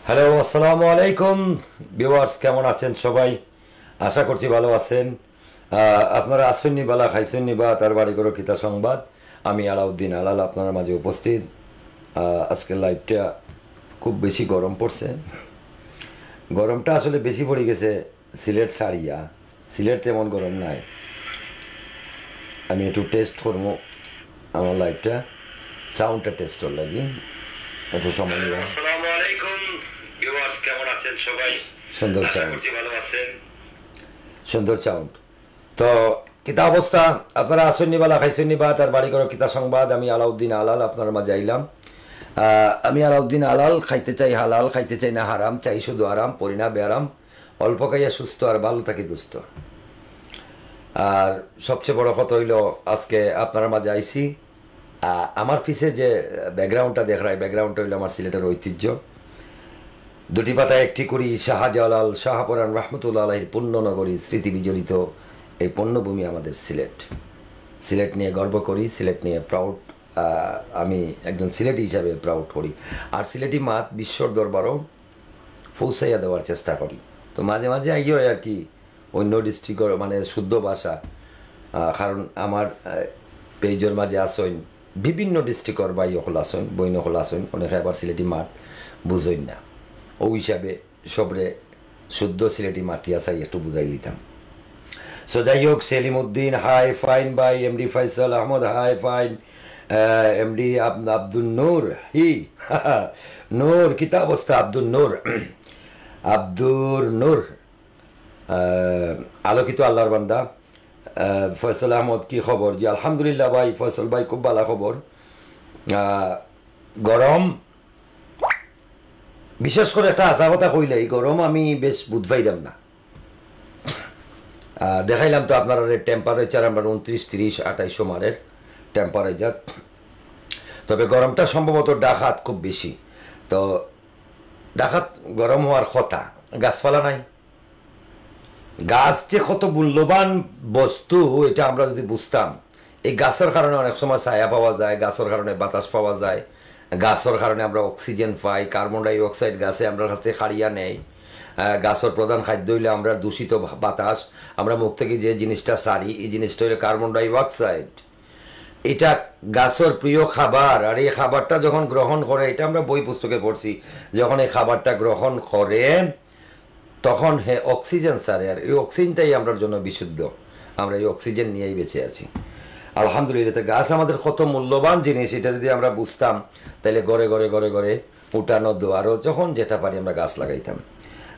Hello, আসসালামু আলাইকুম viewers, কেমন আছেন সবাই? আশা করছি ভালো আছেন। আপনারা আসেননি বালা খাইছেননি বা তার বাড়ি করো কিতা সংবাদ। আমি আলাউদ্দিন আলাল আপনার মাঝে উপস্থিত। আজকের লাইভটা খুব বেশি গরম পড়ছে। গরমটা আসলে বেশি পড়ে গেছে সিলেট ছাড়িয়া। সিলেট তেমন গরম নাই। আমি একটু টেস্ট করবো আমার লাইভটা, সাউন্ডটা টেস্ট কর লাগি একটু সময় নিলাম। আসসালামু আলাইকুম ভিউয়ার্স, কেমন আছেন সবাই? সুন্দর সাউন্ড, ভালো আছেন? সুন্দর সাউন্ড। তো কিতা অবস্থা? আপনারা আসেননি বালা খাইছেননি বা তার বাড়ি করো কিতা সংবাদ। আমি আলাউদ্দিন আলাল আপনার মাঝে আইলাম। আমি আলাউদ্দিন আলাল, খাইতে চাই হালাল, খাইতে চাই না হারাম, চাই শুধু আরাম, পড়ি না বেআরাম, অল্প খাইয়া সুস্থ আর ভালো থাকি দুস্থ। আর সবচেয়ে বড় কথা হইল আজকে আপনার মাঝে আইছি। আমার পিছে যে ব্যাকগ্রাউন্ডটা দেখ রায়, ব্যাকগ্রাউন্ডটা হইল আমার সিলেটের ঐতিহ্য। দুটি পাতায় একটি করি শাহজালাল শাহপরান রহমতুল্লাহ আলাহির পুণ্যনগরী স্মৃতি বিজড়িত এই পুণ্যভূমি আমাদের সিলেট। সিলেট নিয়ে গর্ব করি, সিলেট নিয়ে প্রাউড। আমি একজন সিলেটি হিসাবে প্রাউড করি। আর সিলেটি মাত বিশ্বর দরবারও পৌঁছাইয়া দেওয়ার চেষ্টা করি। তো মাঝে মাঝে আইও আর কি অন্য ডিস্ট্রিক্টর মানে শুদ্ধ ভাষা, কারণ আমার পেজর মাঝে আসইন বিভিন্ন ডিস্ট্রিক্টর বাই হল আসইন, বইন হল আসইন, অনেকে আবার সিলেটি মাত বুঝইন না। ও হিসাবে সবরে শুদ্ধ সিলেটি মাতিয়া চাই একটু বুঝাই দিতাম। সো যাই হোক, সেলিম উদ্দিন হাই ফাইন বাই, MD Faisal Ahmed hi fine, MD Abdul Noor hi Noor কিতা অবস্থা? আব্দুল নূর আব্দুর নূর আলোকিত আল্লাহর বান্দা। ফয়সাল আহমদ কি খবর? জি আলহামদুলিল্লাহ ভাই, ফয়সাল ভাই খুব ভালো খবর। গরম, বিশেষ করে একটা আশা কথা কইলে এই গরম আমি বেশ বুধ পাইলাম না। দেখাইলাম তো আপনার টেম্পারেচার আমরা 29, 30, 28 মারের টেম্পারেচার। তবে গরমটা সম্ভবত ডাকাত খুব বেশি। তো ডাকাত গরম হওয়ার কথা, গাছপালা নাই। গাছ যে কত মূল্যবান বস্তু এটা আমরা যদি বুঝতাম। এই গাছের কারণে অনেক সময় ছায়া পাওয়া যায়, গাছের কারণে বাতাস পাওয়া যায়, গাছের কারণে আমরা অক্সিজেন পাই, কার্বন ডাই অক্সাইড গাছে আমরা কাছ থেকে খাড়িয়া নেই। গাছের প্রধান খাদ্য হইলে আমরা দূষিত বাতাস, আমরা মুখ থেকে যে জিনিসটা সারি এই জিনিসটা হইলে কার্বন ডাই অক্সাইড। এটা গাছের প্রিয় খাবার। আর এই খাবারটা যখন গ্রহণ করে, এটা আমরা বই পুস্তকে পড়ছি, যখন এই খাবারটা গ্রহণ করে তখন অক্সিজেন সারে। আর এই অক্সিজেনটাই আমরা জন্য বিশুদ্ধ, আমরা এই অক্সিজেন নিয়েই বেঁচে আছি আলহামদুলিল্লাহ। গাছ আমাদের কত মূল্যবান জিনিস, এটা যদি আমরা বুঝতাম তাহলে ঘরে ঘরে ঘরে ঘরে উঠানো দোয়ারও যখন যেটা পারি আমরা গাছ লাগাইতাম।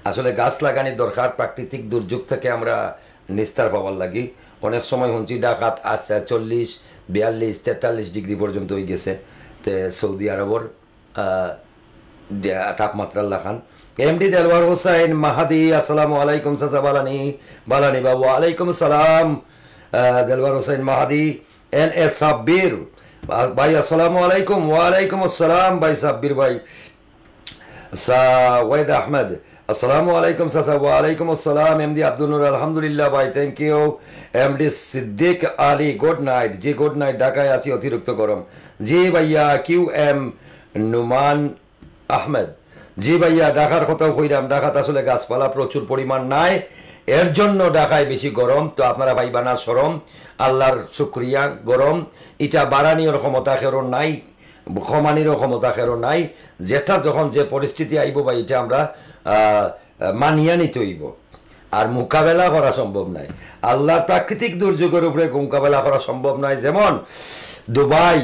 আসলে গাছ লাগানোর দরকার। প্রাকৃতিক দুর্যোগ থেকে আমরা নিস্তার পাওয়ার লাগি। অনেক সময় শুনছি ডাকাত 40, 42, 43 ডিগ্রি পর্যন্ত হয়ে গেছে তে সৌদি আরবর তাপমাত্রা লাগান। এমডি দেলওয়ার হোসাইন মাহাদি আসসালামু আলাইকুম চাচা। বালানি বালানি বাবু আলাইকুম সালাম। দেলওয়ার হোসাইন মাহাদি এন এ সাব্বির ভাই আসসালামু আলাইকুম। ওয়ালাইকুম আসসালাম ভাই সাব্বির ভাই। ওয়াইদ আহমেদ আসসালামু আলাইকুম চাচা। ওয়ালাইকুম আসসালাম। এমডি আব্দুল নূর আলহামদুলিল্লাহ ভাই, thank you. MD Siddique Ali good night. জি গুড নাইট, ঢাকায় আছি, অতিরিক্ত গরম। জি ভাইয়া। কিউ এম নুমান আহমেদ জি ভাইয়া, ঢাকার কথাও কইলাম। ঢাকাতে আসলে গাছপালা প্রচুর পরিমাণ নাই, এর জন্য ঢাকায় বেশি গরম। তো আপনারা ভাইবা না সরম, আল্লাহর শুক্রিয়া। গরম এটা বাড়ানির ক্ষমতা খেরো নাই, ক্ষমানিরও ক্ষমতা খেরো নাই। যেটা যখন যে পরিস্থিতি আইব বা এটা আমরা মানিয়া নিতে হইব, আর মোকাবেলা করা সম্ভব নাই। আল্লাহর প্রাকৃতিক দুর্যোগের উপরে মোকাবেলা করা সম্ভব নয়। যেমন দুবাই,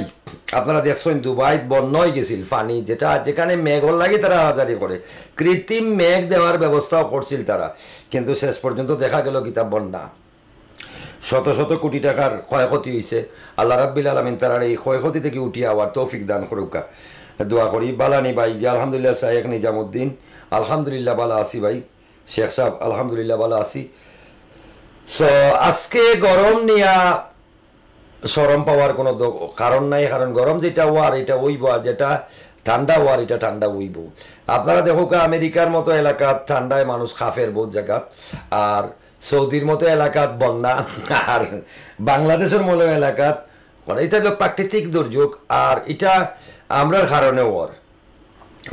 আপনারা দেখছেন দুবাই বন্যায় গেছিল পানি, যেটা যেখানে মেঘ লাগে তারা হাজারি করে কৃত্রিম মেঘ দেওয়ার ব্যবস্থাও করছিল তারা, কিন্তু শেষ পর্যন্ত দেখা গেল কিতাব বন্যা, শত শত কোটি টাকার ক্ষয়ক্ষতি হয়েছে। আল্লাহ রাব্বিল আলামিন তার এই ক্ষয়ক্ষতি থেকে উঠিয়ে আবার তৌফিক দান করুকা দোয়া করি। বালানি ভাই আলহামদুলিল্লাহ। শাহেখ নিজামুদ্দিন আলহামদুলিল্লাহ ভালো আছি ভাই। শেখ সাহেব আলহামদুলিল্লাহ ভালো আছি। সো আজকে গরম নিয়া সরম পাওয়ার কোনো কারণ নাই, কারণ গরম যেটা হওয়ার এটা হইব, আর যেটা ঠান্ডা হওয়ার এটা ঠান্ডা হইব। আপনারা দেখো আমেরিকার মতো এলাকাত ঠান্ডায় মানুষ খাফের বহুত জায়গা, আর সৌদির মতো এলাকাত বন্যা, আর বাংলাদেশের মতো এলাকাত এটা হলো প্রাকৃতিক দুর্যোগ। আর এটা আমরার কারণে ওর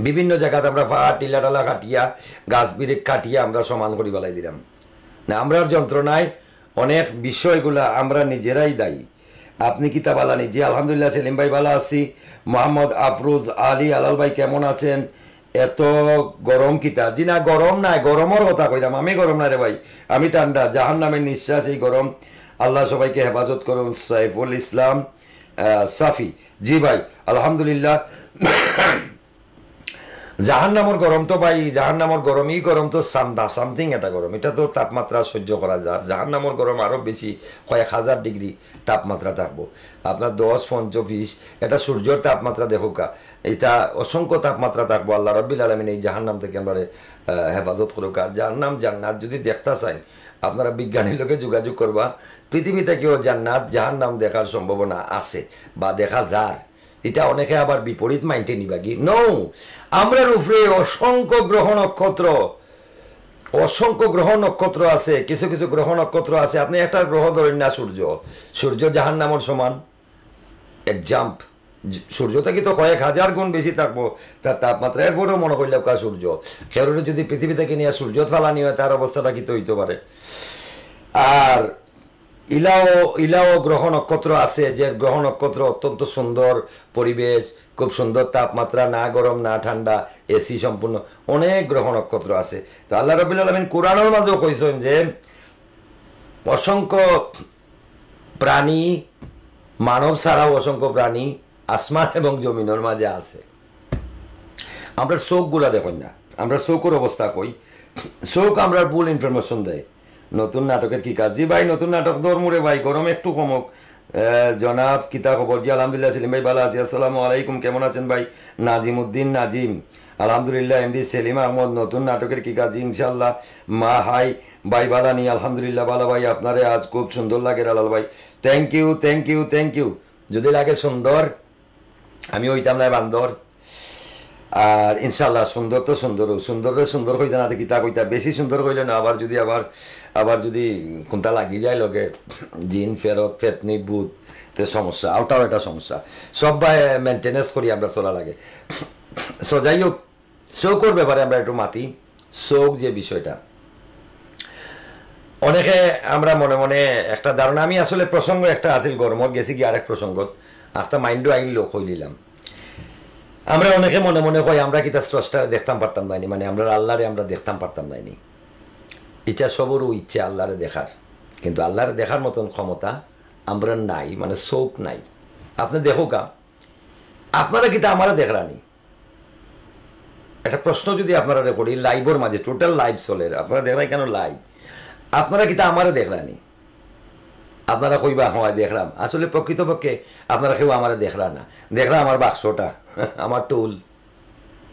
বিভিন্ন জায়গাতে আমরা ফাট টিলা টালা কাটিয়া গাছ বিরেক কাটিয়া আমরা সমান করি বেলাই দিলাম না। আমরার যন্ত্রণায় অনেক বিষয়গুলা আমরা নিজেরাই দায়ী। আপনি কিতা বালা নিজে? আলহামদুলিল্লাহ সেলিম ভাই ভালো আছি। মোহাম্মদ আফরোজ আলী আলাল ভাই কেমন আছেন? এত গরম কিতা? জি না, গরম নাই, গরমের কথা কইলাম আমি। গরম না রে ভাই, আমি ঠান্ডা। জাহান নামের নিঃশ্বাস এই গরম। আল্লাহ সবাইকে হেফাজত করুন। সাইফুল ইসলাম সাফি, জি ভাই আলহামদুলিল্লাহ। জাহান নামর গরম তো ভাই, জাহান নামর গরমই গরম তো সামথিং একটা গরম। এটা তো তাপমাত্রা সহ্য করা যায়। জাহান নামর গরম আরো বেশি, কয়েক হাজার ডিগ্রি তাপমাত্রা থাকবো। আপনার 10, 15, 20 এটা সূর্যের তাপমাত্রা দেখো কা, এটা অসংখ্য তাপমাত্রা থাকবো। আল্লাহ রাব্বিল আলামিন এই জাহান নাম থেকে আমরা হেফাজত করুক। আর জাহান্নাম জান্নাত যদি দেখতে চাই আপনারা বিজ্ঞানীর লোকে যোগাযোগ করবা। পৃথিবীতে কেউ জান্নাত জাহান্নাম দেখার সম্ভাবনা আছে বা দেখা যায়। এটা অনেকে আবার বিপরীত মাইন্ডে নিবা কি নো, আমরার উপরে অসংখ্য গ্রহ নক্ষত্র আছে। কিছু কিছু গ্রহ নক্ষত্র আছে, আপনি একটা গ্রহ ধরেন না সূর্য। সূর্য জাহান্নামের সমান এক জাম্প। সূর্য থেকে তো কয়েক হাজার গুণ বেশি থাকবো তার তাপমাত্রা। এরপরেও মনে করলে সূর্য খেরোরে যদি পৃথিবী থেকে নিয়ে সূর্য ফালানি হয় তার অবস্থাটা কি তো হইতে পারে। আর ইলাও গ্রহ নক্ষত্র আছে, যে গ্রহ নক্ষত্র অত্যন্ত সুন্দর পরিবেশ, খুব সুন্দর তাপমাত্রা, না গরম না ঠান্ডা, এসি সম্পূর্ণ। অনেক গ্রহ নক্ষত্র আছে। তো আল্লাহ রাব্বুল আলামিন কোরআনের মাঝেও কইছেন যে অসংখ্য প্রাণী, মানব ছাড়াও অসংখ্য প্রাণী আসমান এবং জমিনের মাঝে আছে। আমরা চোখগুলা দেখুন না, আমরা চোখের অবস্থা কই। চোখ আমরা ভুল ইনফরমেশন দেয়। নতুন নাটকের কি কাজ? জি ভাই নতুন নাটক দৌড়মুড়ে ভাই, গরম একটু কমক। জনাব কিতা খবর? জি আলহামদুলিল্লাহ সেলিম ভাই ভালো আছি। আসসালামু আলাইকুম, কেমন আছেন ভাই? নাজিমুদ্দিন নাজিম আলহামদুলিল্লাহ। এমডি সেলিম আহমদ নতুন নাটকের কি কাজ? ইনশাল্লাহ। মা হাই ভাই বালানি আলহামদুলিল্লাহ ভালো ভাই। আপনারে আজ খুব সুন্দর লাগে লালাল ভাই। Thank you thank you thank you. যদি লাগে সুন্দর আমি হইতাম না বান্দর। আর ইনশাল্লাহ সুন্দর তো সুন্দর হইতে না দেখি তা কইতা বেশি সুন্দর হইলে না। আবার যদি কোনটা লাগি যায় লগে জিন ফেরত ফেতনি বুধ তো সমস্যা, ওটাও একটা সমস্যা। সব মেনটেনেন্স করি আমরা চলা লাগে। সো যাই হোক, চৌকর ব্যাপারে আমরা একটু মাতি। চৌক যে বিষয়টা অনেকে আমরা মনে মনে একটা ধারণা, আমি আসলে প্রসঙ্গ একটা আসিল গরমত গেছি কি আরেক প্রসঙ্গত আস্তা মাইন্ডও আইল কইলিলাম। আমরা অনেকে মনে মনে কই আমরা কি তার স্রষ্টা দেখতাম পারতাম নাইনি, মানে আমরা আল্লাহরে আমরা দেখতাম পারতাম নাইনি। ইচ্ছা সবরও ইচ্ছে আল্লাহরে দেখার, কিন্তু আল্লাহরে দেখার মতন ক্ষমতা আমরা নাই, মানে চোখ নাই। আপনি দেখো কা, আপনারা কিন্তু আমারা দেখরানি। একটা প্রশ্ন যদি আপনারা করি লাইভের মাঝে, টোটাল লাইভ চলে, আপনারা দেখলাই কেন লাইভ? আপনারা কিন্তু আমারে দেখরানি। আপনারা কইবা হয় দেখলাম, আসলে প্রকৃতপক্ষে আপনারা কেউ আমার দেখলা না। দেখলা আমার বাক্সটা, আমার টুল,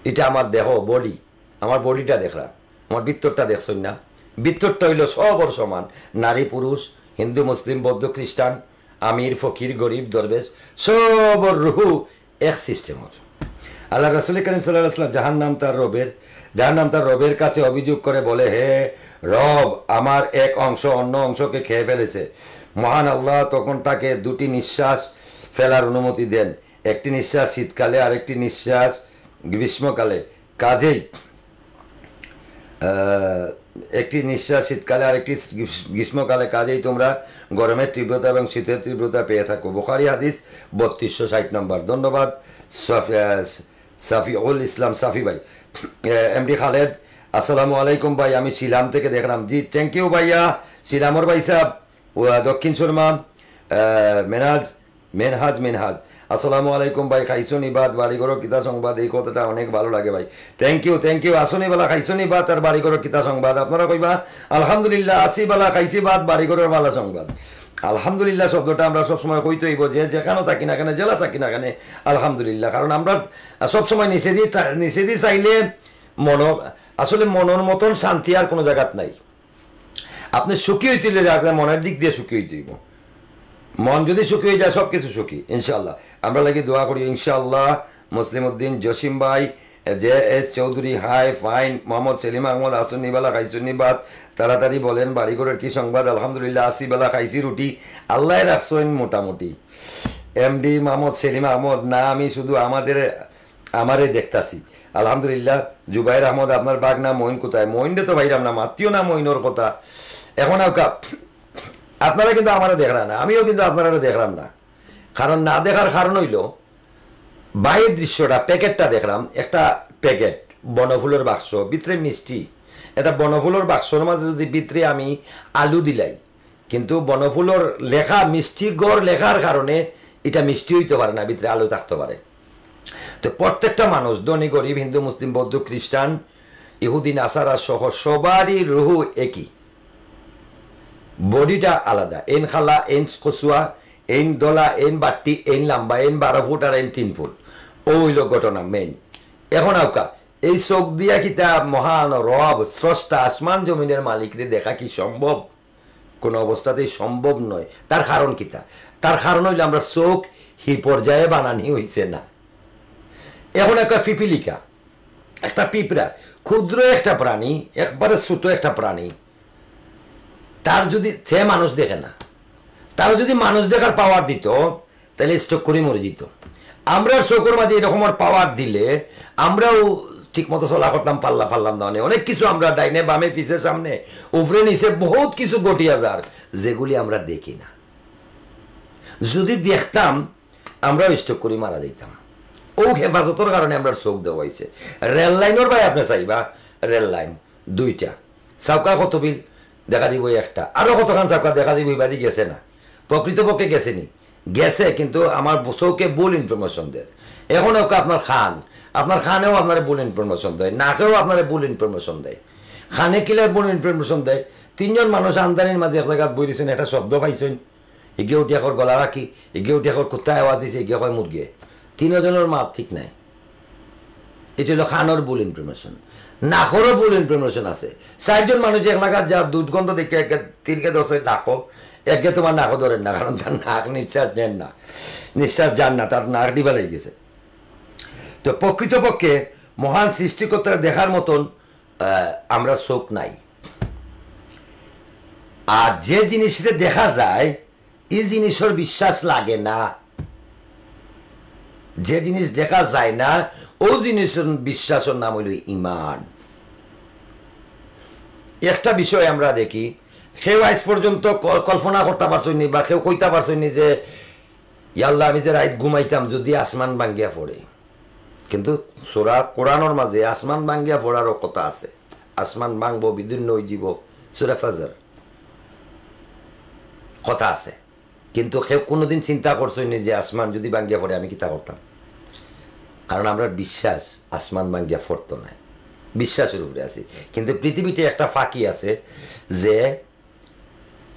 এটা আমার দেহ বডি, আমার বডিটা দেখলা। আমার ভিতরটা দেখছেন না? ভিতরটা হইল সবর সমান, নারী পুরুষ, হিন্দু মুসলিম বৌদ্ধ খ্রিস্টান, আমির ফকির গরিব দরবেশ, সবর রুহু এক সিস্টেমর। আল্লাহ রাসূল করিম সাল্লাল্লাহু আলাইহি ওয়াসাল্লাম জাহান্নাম তার রবের কাছে অভিযোগ করে বলে, হে রব, আমার এক অংশ অন্য অংশকে খেয়ে ফেলেছে। মহান আল্লাহ তখন তাকে দুটি নিঃশ্বাস ফেলার অনুমতি দেন, একটি নিঃশ্বাস শীতকালে আরেকটি নিঃশ্বাস গ্রীষ্মকালে। কাজেই একটি নিঃশ্বাস শীতকালে আরেকটি গ্রীষ্মকালে, কাজেই তোমরা গরমের তীব্রতা এবং শীতের তীব্রতা পেয়ে থাকো। বুখারী হাদিস 3260 নম্বর। ধন্যবাদ সাফিউল ইসলাম সাফি ভাই। এমডি খালেদ আসসালামু আলাইকুম ভাই, আমি শিলাম থেকে দেখলাম। জি থ্যাংক ইউ ভাইয়া শিলামর ভাই সাহেব, দক্ষিণ সুরমা মেনহাজ আসসালামু আলাইকুম ভাই। খাইছনি বাদ বাড়িঘর কিতা সংবাদ, এই কথাটা অনেক ভালো লাগে ভাই। থ্যাংক ইউ আসনি বেলা খাইছনি বাদ আর বাড়িঘর কিতা সংবাদ। আপনারা কইবা আলহামদুলিল্লাহ, আসি বেলা খাইছি বাদ বাড়িঘরের ভালো সংবাদ। আলহামদুলিল্লাহ শব্দটা আমরা সবসময় কইতে হইব, যে যেখানে থাকি না কেন, জেলা থাকি না কেন আলহামদুলিল্লাহ। কারণ আমরা সবসময় নিষেধই চাইলে আসলে মনের মতন শান্তি আর কোনো জায়গাত নাই। আপনি সুখী হইতে মনের দিক দিয়ে সুখী হইতে হইব। মন যদি সুখী হয়ে যায় সব কিছু সুখী ইনশাল্লাহ। আমরা লাগি দোয়া করি ইনশাআল্লাহ। মুসলিম উদ্দিন জসিম ভাই, J S Chowdhury hi fine, Mohammad Selim Ahmed আসুনি বেলা খাইছুনি বাদ, তাড়াতাড়ি বলেন বাড়িঘরের কি সংবাদ। আলহামদুলিল্লাহ আসি বেলা খাইছি রুটি, আল্লাহ রাখছেন মোটামুটি। এমডি মোহাম্মদ সেলিম আহমদ, না আমি শুধু আমারে দেখতাছি আলহামদুলিল্লাহ। জুবাইর আহমদ আপনার বাঘ না মইন কোথায়? মইনরে তো ভাইরাম না, মাতিও না মইনর কথা। এখন আপনারা কিন্তু আমারও দেখলাম না, আমিও কিন্তু আপনারা দেখলাম না। কারণ না দেখার কারণ হইল বাইরের দৃশ্যটা, প্যাকেটটা দেখলাম, একটা প্যাকেট বনফুলের বাক্স, ভিতরে মিষ্টি। এটা বনফুলের বাক্সর মাঝে যদি ভিতরে আমি আলু দিলাই, কিন্তু বনফুলের লেখা মিষ্টি গড় লেখার কারণে এটা মিষ্টি হইতে পারে না, ভিতরে আলু থাকতে পারে। তো প্রত্যেকটা মানুষ, ধনী গরিব, হিন্দু মুসলিম বৌদ্ধ খ্রিস্টান ইহুদি নাসারা সহ সবারই রুহু একই, বডিটা আলাদা। এন খালা, এন কচুয়া, এন দলা, এন বাট্টি, এন লাম্বা, এন 12 ফুট আর এন 3 ফুট। ও হইল ঘটনা মেইন। এখন এই চোখ দিয়া কিতা মহান রব স্রষ্টা আসমান জমিনের মালিকরে দেখা কি সম্ভব? কোনো অবস্থাতেই সম্ভব নয়। তার কারণ কিতা? তার কারণ হইলে আমরা চোখ হি পর্যায়ে বানানি হইছে না। এখন একটা পিপিলিকা, একটা পিঁপড়া, ক্ষুদ্র একটা প্রাণী, একবারে ছোট একটা প্রাণী, তার যদি সে মানুষ দেখে না, তার যদি মানুষ দেখার পাওয়ার দিত তাহলে স্ট্রোক করে মরে যেত। আমরা চোখের মাঝে এরকম পাওয়ার দিলে আমরাও ঠিক মতো চলা করতাম, পাল্লা ফাল্লাম দাওয়ানে অনেক কিছু আমরা ডাইনে বামে পিছের সামনে উপরে নিচে বহুত কিছু গটিয়া যার, যেগুলি আমরা দেখি না। যদি দেখতাম আমরাও স্ট্রোক করে মারা যেতাম। ও হেফাজতের কারণে আমরা চোখ দেওয়া হয়েছে। রেল লাইনের ভাই আপনি চাইবা, রেল লাইন 2টা, চাউকা কত বিল দেখা দিব একটা, আরো কতখান চাউকা দেখা দিব, বাদি গেছে না, প্রকৃতপক্ষে গেছেনি, গেছে, কিন্তু আমার চৌকে ভুল ইনফরমেশন দেয়। এখন আপনার খান, আপনার খানেও আপনার ভুল ইনফরমেশন দেয়, নাকেও আপনার ভুল ইনফরমেশন দেয়। খানে কিলার ভুল ইনফরমেশন দেয়। 3 জন মানুষ আমদানির মাঝে এক জায়গায় বই দিয়েছেন, একটা শব্দ পাইছেন, এগিয়ে উঠে এখন গলা রাখি, এগিয়ে উঠে এখন কোথায় আওয়াজ দিছে, এগিয়ে হয় মুরগি। 3 জনের মাপ ঠিক নাই। এটা হলো খানোর ভুল ইনফরমেশন। নাকরও ভুল ইনফরমেশন আছে। 4 জন মানুষ এক লাগার যা দুর্গন্ধ দেখে একে 3কে 10 নাকো, একে তোমার নাকও ধরেন না, কারণ তার নাক নিঃশ্বাস নেন না, নিঃশ্বাস যান না, তার নাক ডিবা লেগে গেছে। তো প্রকৃতপক্ষে মহান সৃষ্টিকর্তা দেখার মতন আমরা চোখ নাই। আর যে জিনিসটা দেখা যায় এই জিনিসের বিশ্বাস লাগে না। যে জিনিস দেখা যায় না ও জিনিসের বিশ্বাসের নাম হইল ইমান। একটা বিষয় আমরা দেখি, কেউ আজ পর্যন্ত কল্পনা করতে পারছনি বা কেউ কইতে পারছনি যে ইয়াল্লাহ আমি যে রাত ঘুমাইতাম যদি আসমান ভাঙ্গিয়া পড়ে। কিন্তু সূরা কোরআনের মাঝে আসমান ভাঙ্গিয়া পড়ারও কথা আছে। আসমান ভাঙবো, বিদীর্ণ হয়ে যাব, সূরা ফাজর কথা আছে। কিন্তু কেউ কোনোদিন চিন্তা করছনি যে আসমান যদি ভাঙ্গিয়া পড়ে আমি কিতা করতাম? কারণ আমরা বিশ্বাস আসমান ভাঙ্গিয়া পড়তো না, বিশ্বাসের উপরে আছি। কিন্তু পৃথিবীতে একটা ফাঁকি আছে যে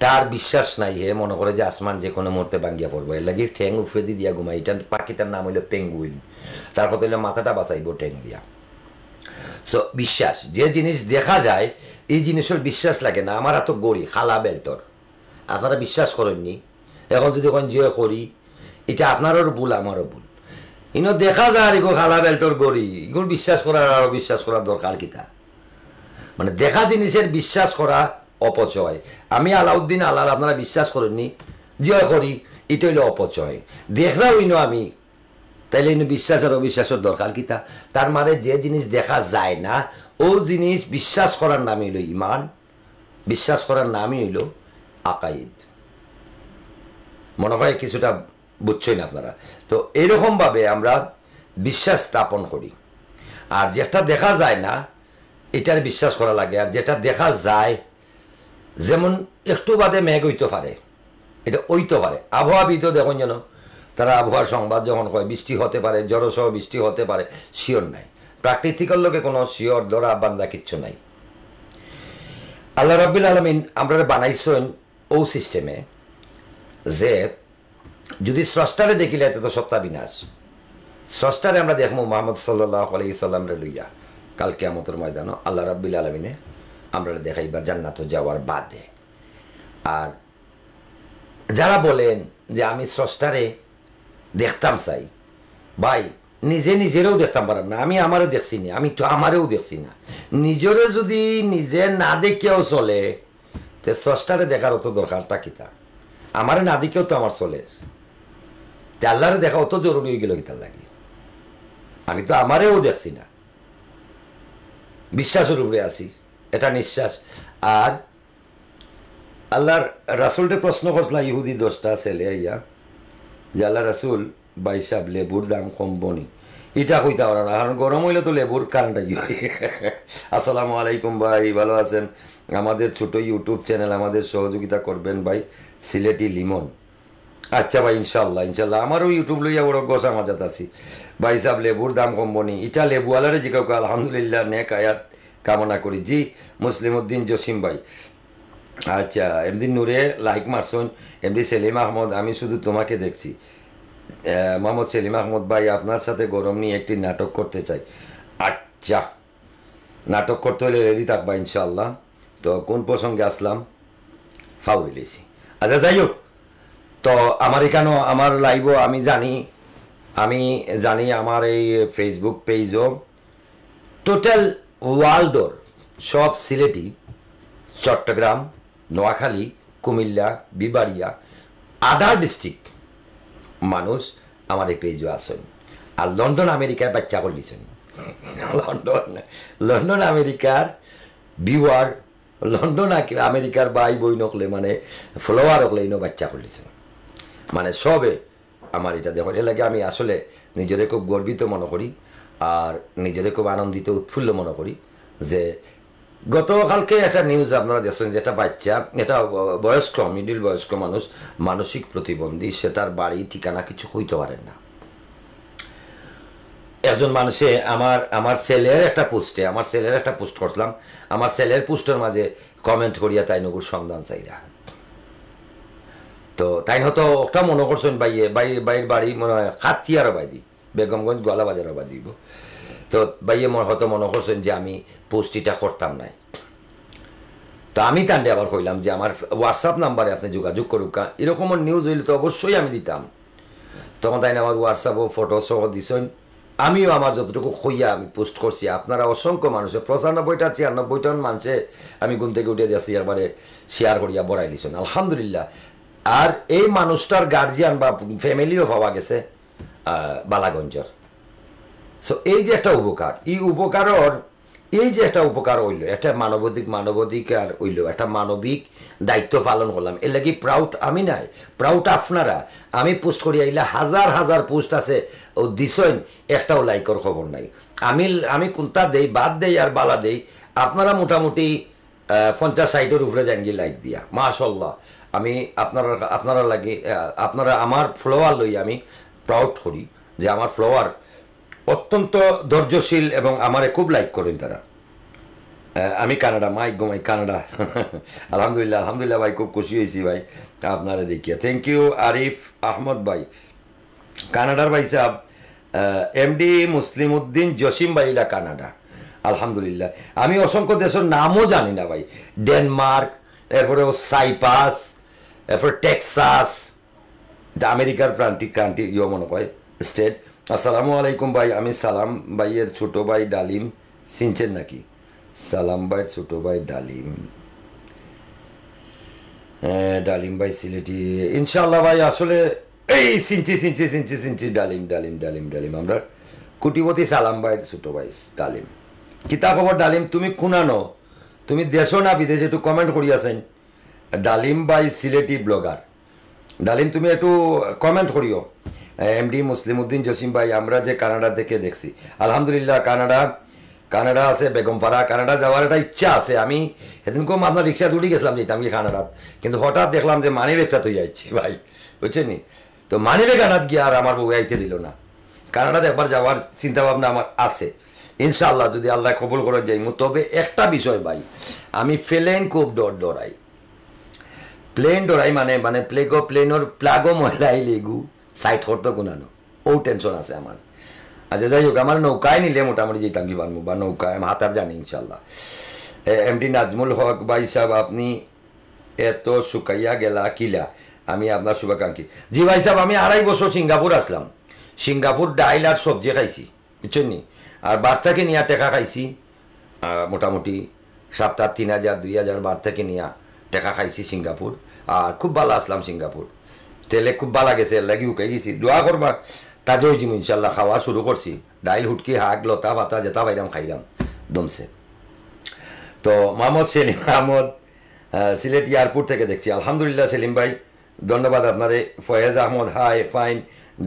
তার বিশ্বাস নাই, হে মনে করে যে আসমান যে কোনো মুহূর্তে ভাঙ্গিয়া পড়বো, এর লাগে ঠ্যাং উফে দিয়া ঘুমাই। এটা পাখিটার নাম হইলো পেঙ্গুইন, তার কথা হইলো মাথাটা বাঁচাইব ঠ্যাং দিয়া। সো বিশ্বাস, যে জিনিস দেখা যায় এই জিনিসের বিশ্বাস লাগে না। আমার এত গড়ি খালা বেল্টর, আপনারা বিশ্বাস করেননি। এখন যদি কোন যে করি, এটা আপনারও ভুল আমারও ভুল। ইনো দেখা যায় আর এগো খালা বেল্টর গড়ি, এগুলো বিশ্বাস করার আরো বিশ্বাস করার দরকার কিতা? মানে দেখা জিনিসের বিশ্বাস করা অপচয়। আমি আলাউদ্দিন আল্লাহ, আপনারা বিশ্বাস করেননি, যে করি, এটা হইলো অপচয়। দেখলাম ইনো আমি, তাইলে ইনো বিশ্বাস আর অবিশ্বাসের দরকার কিতা? তার মানে যে জিনিস দেখা যায় না ও জিনিস বিশ্বাস করার নামই হইল ইমান, বিশ্বাস করার নামই হইল আকাইদ। মনে হয় কিছুটা বুঝছেন আপনারা? তো এইরকম ভাবে আমরা বিশ্বাস স্থাপন করি। আর যেটা দেখা যায় না এটার বিশ্বাস করা লাগে। আর যেটা দেখা যায়, যেমন একটু বাদে মেঘ হইতে পারে, এটা হইতে পারে। আবহাওয়াবিদও দেখুন যেন তারা আবহাওয়ার সংবাদ যখন হয় বৃষ্টি হতে পারে, জড়সহ বৃষ্টি হতে পারে, শিওর নাই। প্রাকৃতিকের লোকে কোনো শিওর ধরা বান্ধা কিচ্ছু নাই। আল্লাহ রাব্বুল আলামিন আমরা বানাইছেন ও সিস্টেমে যে যদি স্রষ্টারে দেখিলে এতে তো সত্তা বিনাশ। স্রষ্টারে আমরা দেখবো মুহাম্মদ সাল্লাল্লাহু আলাইহি সাল্লামরে লইয়া কাল কিয়ামতের ময়দানে আল্লাহ রাব্বুল আলামিনে আমরা দেখাইবা জান্নাত যাওয়ার বাদে। আর যারা বলেন যে আমি স্রষ্টারে দেখতাম চাই, ভাই নিজে নিজেরও দেখতাম পারেন না। আমি আমারও দেখছি না, আমি তো আমারও দেখছি না। নিজেরে যদি নিজে না দেখেও চলে, তো স্রষ্টারে দেখার অত দরকারটা কিতা? আমারে না দেখেও তো আমার চলে, আল্লাহরে দেখা অত জরুরি হয়ে গেল কিতার লাগে? আমি তো আমারেও দেখছি না, বিশ্বাসের উপরে আছি, এটা নিঃশ্বাস। আর আল্লাহর রাসুলকে প্রশ্ন করছিলাম ইহুদি 10টা ছেলে ইয়া যে আল্লাহ রাসুল ভাই সাহেব লেবুর দাম কমবনি, এটা কইতে পারো না, কারণ গরম হইলে তো লেবুর কারণটা কি হয়। আসসালামু আলাইকুম ভাই, ভালো আছেন? আমাদের ছোট ইউটিউব চ্যানেল, আমাদের সহযোগিতা করবেন ভাই, সিলেটি লিমন। আচ্ছা ভাই, ইনশাল্লাহ ইনশাল্লাহ, আমারও ইউটিউব লইয়া বড় গোসা মাজাত আছি। ভাই সাহেব লেবুর দাম কমবনি, এটা লেবুওয়ালারে জিকাও, আলহামদুলিল্লাহ, নেক আয়াত কামনা করি। জি মুসলিম উদ্দিন জসিম ভাই, আচ্ছা এমডি নূরে লাইক মারছুন। এমডি সেলিম আহমদ, আমি শুধু তোমাকে দেখছি। মোহাম্মদ সেলিম আহমদ ভাই, আপনার সাথে গরম নিয়ে একটি নাটক করতে চাই। আচ্ছা, নাটক করতে হলে রেডি থাকবা ইনশাল্লাহ। তো কোন প্রসঙ্গে আসলাম, ফাউ দিলেছি। আচ্ছা যাই হোক, তো আমার এখানেও আমার লাইভও আমি জানি আমার এই ফেসবুক পেজও টোটাল ওয়ার্ল্ডর সব সিলেটি, চট্টগ্রাম, নোয়াখালী, কুমিল্লা, বিবাড়িয়া, আদার ডিস্ট্রিক্ট মানুষ আমার এই পেজও আসেন। আর লন্ডন আমেরিকার বাচ্চা করলিছেন, লন্ডন আমেরিকার ভিউয়ার, লন্ডন আমেরিকার ভাই বই নকলে মানে ফলোয়ার হকলে ইনো বাচ্চা করলিছেন, মানে সবে আমার এটা দেখো। এর লাগে আমি আসলে নিজেদের খুব গর্বিত মনে করি আর নিজেদের খুব আনন্দিত উৎফুল্ল মনে করি যে গতকালকে একটা নিউজ আপনারা দেখছেন যে একটা বাচ্চা, এটা বয়স্ক, মিডিল বয়স্ক মানুষ, মানসিক প্রতিবন্ধী, সে তার বাড়ি ঠিকানা কিছু হইতে পারেন না। একজন মানুষে আমার ছেলের একটা পোস্ট করছিলাম, আমার ছেলের পোস্টের মাঝে কমেন্ট করিয়া তাই নগুর সন্ধান চাইরা। তো তাই হয়তো ওটা মনে করছেন বাইয়ের বাড়ি মনে হয় খাতিয়ারও বাইদি, বেগমগঞ্জ গলাবাজারও বাজিব। তো বাইয়ে হয়তো মনে করছেন যে আমি পোস্টটা করতাম নাই। তো আমি তান্ডে আবার কইলাম যে আমার হোয়াটসঅ্যাপ নাম্বারে আপনি যোগাযোগ করুক, এরকম নিউজ হইলে তো অবশ্যই আমি দিতাম। তখন তাই না আমার হোয়াটসঅ্যাপও ফটো সহ দিছেন, আমিও আমার যতটুকু কইয়া আমি পোস্ট করছি। আপনারা অসংখ্য মানুষের 95টা 96টা মানুষে আমি ঘুম থেকে উঠে দিয়েছি, একবারে শেয়ার করিয়া বড়াই দিছেন, আলহামদুলিল্লাহ। আর এই মানুষটার গার্জিয়ান বা ফ্যামিলিও পাওয়া গেছে বালাগঞ্জের। সো এই যে একটা উপকার, এই যে একটা উপকার হইল, একটা মানবাধিকার হইল, একটা মানবিক দায়িত্ব পালন করলাম, এর লাগি প্রাউড আমি নাই, প্রাউড আপনারা। আমি পোস্ট করি আইলা হাজার পোস্ট আছে, ও দিছেন, একটাও লাইকর খবর নাই। আমি কোনটা দেই, বাদ দেই আর বালা দেই, আপনারা মোটামুটি 50-60-এর উপরে যাঙ্গি লাইক দিয়া, মাশাআল্লাহ। আমি আপনারা আমার ফলোয়ার লই আমি প্রাউড করি যে আমার ফলোয়ার অত্যন্ত ধৈর্যশীল এবং আমারে খুব লাইক করেন তারা। আমি কানাডা, মাই কানাডা। আলহামদুলিল্লাহ ভাই, খুব খুশি হয়েছি ভাই আপনারা দেখিয়া। থ্যাংক ইউ আরিফ আহমদ ভাই, কানাডার ভাই সাহেব। এমডি মুসলিম উদ্দিন জসিম ভাইলা কানাডা, আলহামদুলিল্লাহ। আমি অসংখ্য দেশের নামও জানি না ভাই, ডেনমার্ক, এরপরে সাইপাস, এরপরে টেক্সাস, আমেরিকার কান্ট্রি মনে হয় স্টেট। আসসালামু আলাইকুম ভাই, আমি সালাম ভাইয়ের ছোট ভাই ডালিম, চিনছেন নাকি? সালাম ভাইয়ের ছোট ভাই ডালিম, ডালিম ভাই সিলেটি, ইনশাল্লাহ ভাই। আসলে এই চিনছি ডালিম, আমরা কুটিপতি সালাম ভাইয়ের ছোট ভাই ডালিম। কিতা খবর ডালিম, তুমি খুনানো, তুমি দেশ না বিদেশে, একটু কমেন্ট করিয়াছেন। ডালিম ভাই সিলেটি ব্লগার, ডালিম তুমি একটু কমেন্ট করিও। এমডি মুসলিম উদ্দিন জসিম ভাই, আমরা যে কানাডা থেকে দেখছি, আলহামদুলিল্লাহ। কানাডা আছে বেগমপাড়া, কানাডা যাওয়ার একটা ইচ্ছা আছে। আমি সেদিন কম আপনার রিক্সা দুটি গেছিলাম যেতাম কি কানাডাত, কিন্তু হঠাৎ দেখলাম যে মানি ব্যাগটা তুই যাচ্ছি ভাই, বুঝছেন নি? তো মানি ব্যাগ আনাত গিয়ে আর আমার বউ আইতে দিল না। কানাডাতে একবার যাওয়ার চিন্তা ভাবনা আমার আছে, ইনশাআল্লাহ যদি আল্লাহ কবুল করে যাই। তবে একটা বিষয় ভাই, আমি প্লেন খুব ডরাই, প্লেন ডরাই মানে প্লেনের প্লাগো ময়লা লেগু সাইড করতে কোনানো, ও টেনশন আছে আমার। আচ্ছা যাই হোক, আমার নৌকায় নিলে মোটামুটি যেতাম কি পারবো, বা নৌকায় আমি হাতার জানি ইনশাল্লাহ। এমডি নাজমুল হক ভাই সাহেব, আপনি এত শুকাইয়া গেলা কিলা, আমি আপনার শুভাকাঙ্ক্ষী। জি ভাই সাহেব, আমি 2.5 বছর সিঙ্গাপুর আসলাম, সিঙ্গাপুর ডাইল আর সবজি খাইছি, বুঝছেন নি? আর বার থেকে নিয়ে টেকা খাইছি, মোটামুটি সপ্তাহ 3000 2000 বার থেকে নিয়ে টেকা খাইছি সিঙ্গাপুর। আর খুব ভালো আসলাম সিঙ্গাপুর, তেলে খুব ভালো গেছে, এর লাগি উকাই গেছি। দোয়া করবা তাজা হয়েছি ইনশাল্লাহ, খাওয়া শুরু করছি। ডাইল হুটকি হাক লতা পাতা যেটা পাইলাম খাইলাম দমছে। তো মোহাম্মদ সেলিম আহমদ সিলেট এয়ারপোর্ট থেকে দেখছি। আলহামদুলিল্লাহ সেলিম ভাই, ধন্যবাদ আপনারে। Faiz Ahmed hi fine.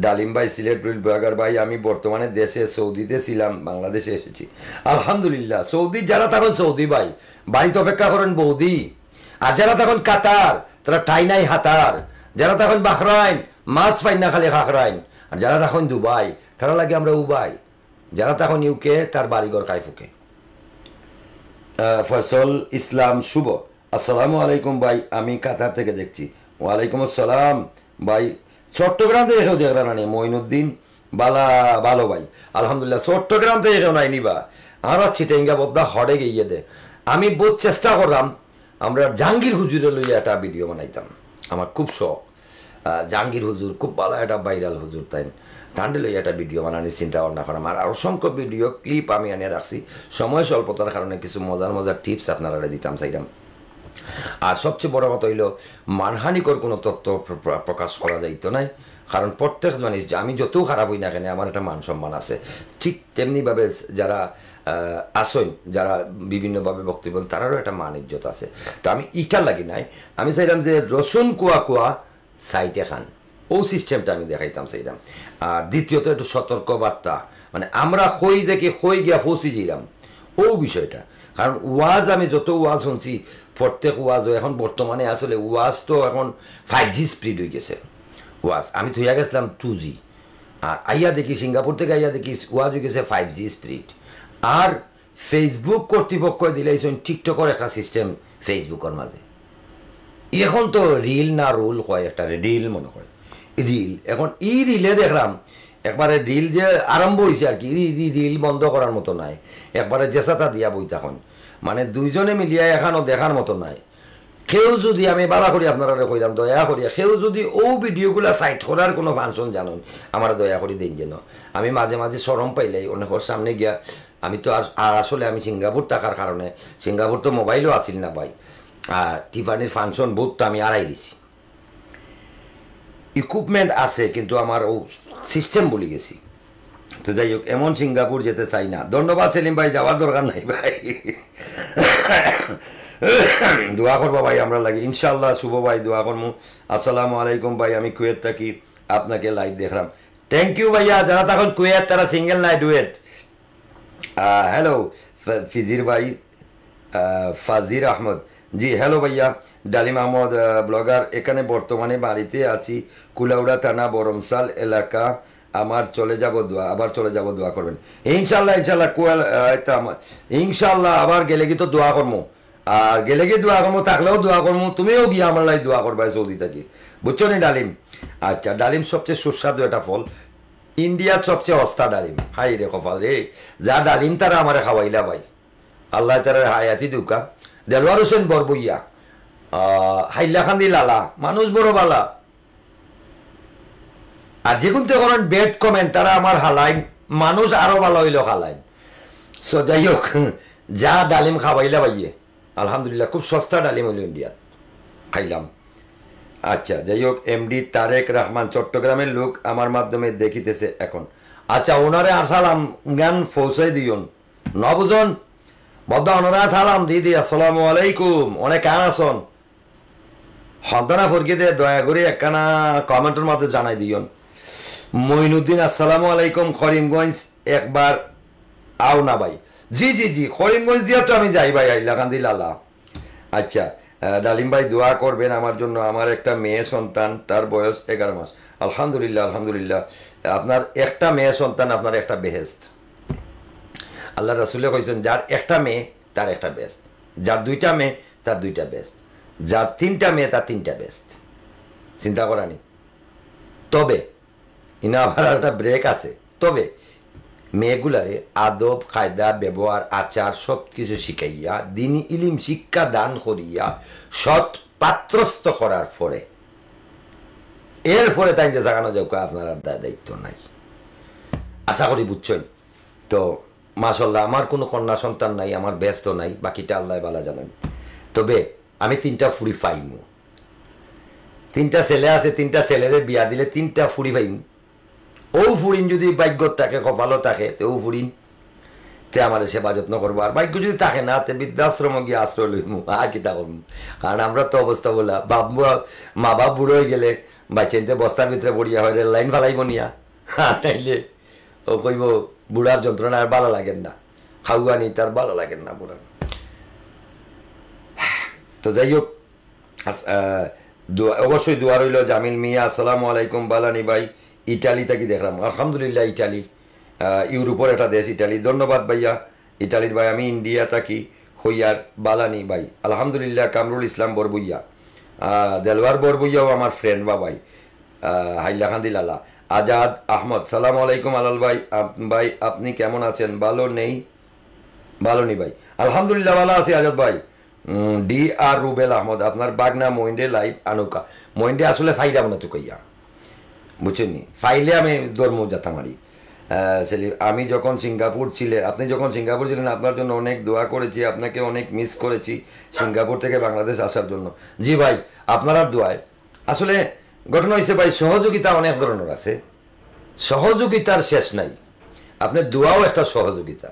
ডালিম ভাই সিলেট ব্লগার ভাই, আমি বর্তমানে দেশে সৌদিতে ছিলাম, বাংলাদেশে এসেছি। আলহামদুলিল্লাহ। সৌদি যারা তখন সৌদি ভাই বাড়িতে অপেক্ষা করেন বৌদি, আর যারা তখন কাতার তারা টাই নাই হাতার, যারা তখন বাহরাইন মাছ ফাইন না খালি খাখরাইন, আর যারা তখন দুবাই তারা লাগে আমরা উবাই, যারা তখন ইউকে তার বাড়িঘর খাই ফুকে। ফয়সল ইসলাম শুভ, আসসালামু আলাইকুম ভাই, আমি কাতার থেকে দেখছি। ওয়ালাইকুম আসসালাম ভাই। চট্টগ্রাম থেকে এসেও দেখলাম না মঈনুদ্দিন বালা ভালো ভাই, আলহামদুলিল্লাহ। চট্টগ্রাম থেকে এসেও নাই নিবা, আমরা চিটেঙ্গা বদ্দা হরে গিয়ে দে। আমি বহুত চেষ্টা করলাম আমরা জাহাঙ্গীর হুজুরে লইয়া একটা ভিডিও বানাইতাম, আমার খুব শখ। জাহাঙ্গীর হুজুর খুব ভালো একটা ভাইরাল হুজুর, তাই তান্ডে লইয়া একটা ভিডিও বানানোর চিন্তা ভাবনা করাম। আর অসংখ্য ভিডিও ক্লিপ আমি আনিয়ে রাখছি, সময় স্বল্পতার কারণে কিছু মজার মজার টিপস আপনারা দিতাম চাইতাম। আর সবচেয়ে বড় কথা হইল মানহানিকর কোনো তথ্য প্রকাশ করা যাইতো নাই, কারণ প্রত্যেক মানুষ, আমি যত খারাপ হই না কেন আমার একটা মান সম্মান আছে, ঠিক তেমনিভাবে যারা আসেন, যারা বিভিন্নভাবে বক্তব্য তারারও একটা মান ইজ্জত আছে। তো আমি ইটা লাগি নাই, আমি চাইলাম যে রসুন কুয়া কুয়া সাইটে খান, ও সিস্টেমটা আমি দেখাইতাম চাইলাম। আর দ্বিতীয়ত একটু সতর্কবার্তা, মানে আমরা খই দেখে খই গিয়া ফসি যাইলাম ও বিষয়টা। কারণ ওয়াজ আমি যত ওয়াজ শুনছি, প্রত্যেক ওয়াজও এখন বর্তমানে আসলে ওয়াজ তো এখন 5G স্পিড হয়ে গেছে ওয়াজ। আমি থইয়া গেছিলাম 2G, আর আইয়া দেখি সিঙ্গাপুর থেকে আইয়া দেখি ওয়াজ হয়ে গেছে 5G স্পিড। আর ফেসবুক কর্তৃপক্ষ দিলাইছেন টিকটকের একটা সিস্টেম ফেসবুকের মাঝে। এখন তো রিল না রুল কয়, একটা রিল মনে হয় রিল। এখন ই রিলে দেখলাম একবারে রিল যে আরম্ভ হয়েছে আর কি, রিল বন্ধ করার মতো নাই, একবারে জেসাটা দিয়া বই তখন, মানে দুইজনে মিলিয়া এখানো দেখার মতো নাই। কেউ যদি, আমি বালা করি আপনারা কইলাম দয়া করিয়া, কেউ যদি ও ভিডিওগুলা সাইট করার কোনো ফাংশন জানুন আমার দয়া করি দিন যেন। আমি মাঝে মাঝে শরম পাইলাই অনেকের সামনে গিয়া, আমি তো আর আসলে আমি সিঙ্গাপুর থাকার কারণে, সিঙ্গাপুর তো মোবাইলও আসিল না ভাই, আর টিফানির ফাংশন বহুতটা আমি আড়াই দিছি, ইকুইপমেন্ট আছে কিন্তু আমার ও সিস্টেম বলে গেছি। তো যাই হোক, এমন সিঙ্গাপুর যেতে চাই না। ধন্যবাদ সেলিম ভাই, যাওয়ার দরকার নাই ভাই, দোয়া করবো ভাই আমরা লাগে ইনশাল্লাহ। শুভ ভাই দোয়া করবো। আসসালামু আলাইকুম ভাই, আমি কুয়েত থাকি, আপনাকে লাইভ দেখলাম। থ্যাংক ইউ ভাইয়া, যারা তখন কুয়েত তারা সিঙ্গেল নাই ডুয়েট। হ্যালো ফিজির ভাই, ফাজির আহমদ জি হ্যালো ভাইয়া। ডালিম আহমদ ব্লগার, এখানে বর্তমানে বাড়িতে আছি, কুলাউড়া থানা বরমসাল এলাকা। আমার চলে যাব দোয়া, আবার চলে যাব দোয়া করবেন ইনশাল্লাহ। ইনশাল্লাহ ইনশাল্লাহ আবার গেলে কি তো দোয়া করবো, আর গেলে গিয়ে দোয়া করবো, থাকলেও দোয়া করবো, তুমিও গিয়ে আমার লাই দোয়া করবা সৌদি থাকি, বুঝছো নি ডালিম? আচ্ছা, ডালিম সবচেয়ে সুস্বাদু একটা ফল, ইন্ডিয়ার সবচেয়ে অস্তা ডালিম। হাই রে কপাল রে, যা ডালিম তারা আমারে খাওয়াইলা ভাই, আল্লাহ তারা হায়াতি দুকা। দেলোয়ার হোসেন বরবইয়া, হাইলাকান্দি লালা, মানুষ বড় বালা। আর যে কোন করেন বেড কমেন্ট তারা আমার হালাইন, মানুষ আরো ভালো হইল হালাইন। সো যাই হোক, যা ডালিম খাওয়াইলা ভাইয়ে আলহামদুলিল্লাহ, খুব সস্তা ডালিম হইল ইন্ডিয়াত, খাইলাম। আচ্ছা যাই হোক, এমডি তারেক রহমান, চট্টগ্রামের লোক আমার মাধ্যমে দেখিতেছে এখন। আচ্ছা, ওনারে আর সালাম জ্ঞান পৌঁছাই দিও ন বুঝন বদ্দা, ওনারা সালাম দিদি, আসসালামু আলাইকুম, অনেক আসন হন্তনা ফরকি দে, দয়া করে একখানা কমেন্টের মধ্যে জানাই দিও। মঈনুদ্দিন আসসালামু আলাইকুম, করিমগঞ্জ একবার আও না ভাই। জি জি জি, করিমগঞ্জ দিয়া তো আমি যাই ভাই, হাইলাকান্দি লালা। আচ্ছা, ডালিম ভাই দোয়া করবেন আমার জন্য, আমার একটা মেয়ে সন্তান, তার বয়স 11 মাস। আলহামদুলিল্লাহ আলহামদুলিল্লাহ, আপনার একটা মেয়ে সন্তান আপনার একটা বেহেস্ত। আল্লাহ রাসূলে কইছেন যার একটা মেয়ে তার একটা বেস্ট, যার দুইটা মেয়ে তার দুইটা বেস্ট, যার তিনটা মেয়ে তার তিনটা বেস্ট। চিন্তা করানি। তবে ইনা আবার একটা ব্রেক আছে, তবে মেয়েগুলারে আদব কায়দা ব্যবহার আচার সব কিছু শিখাইয়া দিনী ইলিম শিক্ষা দান করিয়া সৎ পাত্রস্থ করার পরে এর ফলে তাই যে জাগানো যাও, আপনার আর দায়িত্ব নাই, আশা করি বুঝছেন। তো মাশাল্লাহ, আমার কোনো কন্যা সন্তান নাই, আমার ব্যস্ত নাই, বাকিটা আল্লাহ বালা জানেন। তবে আমি 3টা ফুড়ি পাইমু, 3টা ছেলে আছে, 3টা ছেলেরে বিয়া দিলে 3টা ফুড়ি পাইমু, ও ফুরিন যদি ভাগ্য থাকে কপালও থাকে তো ও ফুরিন তে আমার সেবা যত্ন করবো, আর ভাগ্য যদি থাকে না তে বৃদ্ধাশ্রম গিয়ে আশ্রয় লইমু আর কি তা করবো। কারণ আমরা তো অবস্থা বলা মা বাপ বুড়ো হয়ে গেলে বাচ্চাইতে বস্তার ভিতরে পড়িয়া হয় রেল লাইন ফালাইব নিয়া, তাইলে ও কইব বুড়ার যন্ত্রণা আর ভালো লাগেন না, খাওয়া নি তার ভালো লাগেন না বুড়ার। তো যাই হোক, অবশ্যই দোয়া রইল। জামিল মিয়া আসসালামু আলাইকুম। বালানি ভাই ইটালি থেকে দেখলাম, আলহামদুলিল্লাহ ইটালি ইউরোপের একটা দেশ ইটালি, ধন্যবাদ ভাইয়া ইটালির ভাই। আমি ইন্ডিয়া থাকি হইয়ার বালানি ভাই আলহামদুলিল্লাহ। কামরুল ইসলাম বরবুইয়া, দেলওয়ার বরবুইয়াও আমার ফ্রেন্ড বা ভাই, হাইলাকান্দি লালা। আজাদ আহমদ সালাম আলাইকুম আলাল ভাই, ভাই আপনি কেমন আছেন? ভালো নেই ভাই, আলহামদুলিল্লাহ ভালো আছি আজাদ ভাই। ডি আর রুবেল আহমদ, আপনার বাগনা মইন্ডে লাইভ আনুকা। মইন্ডে আসলে ফাইদাম না তো কইয়া, বুঝছেন নি, ফাইলে আমি ধর্ম যাতা মারি। আমি যখন সিঙ্গাপুর ছিলেন, আপনি যখন সিঙ্গাপুর ছিলেন, আপনার জন্য অনেক দোয়া করেছি, আপনাকে অনেক মিস করেছি সিঙ্গাপুর থেকে বাংলাদেশ আসার জন্য। জি ভাই, আপনার দোয়ায় আসলে ঘটনা হয়েছে ভাই, সহযোগিতা অনেক ধরনের আছে, সহযোগিতার শেষ নাই। আপনার দোয়াও একটা সহযোগিতা,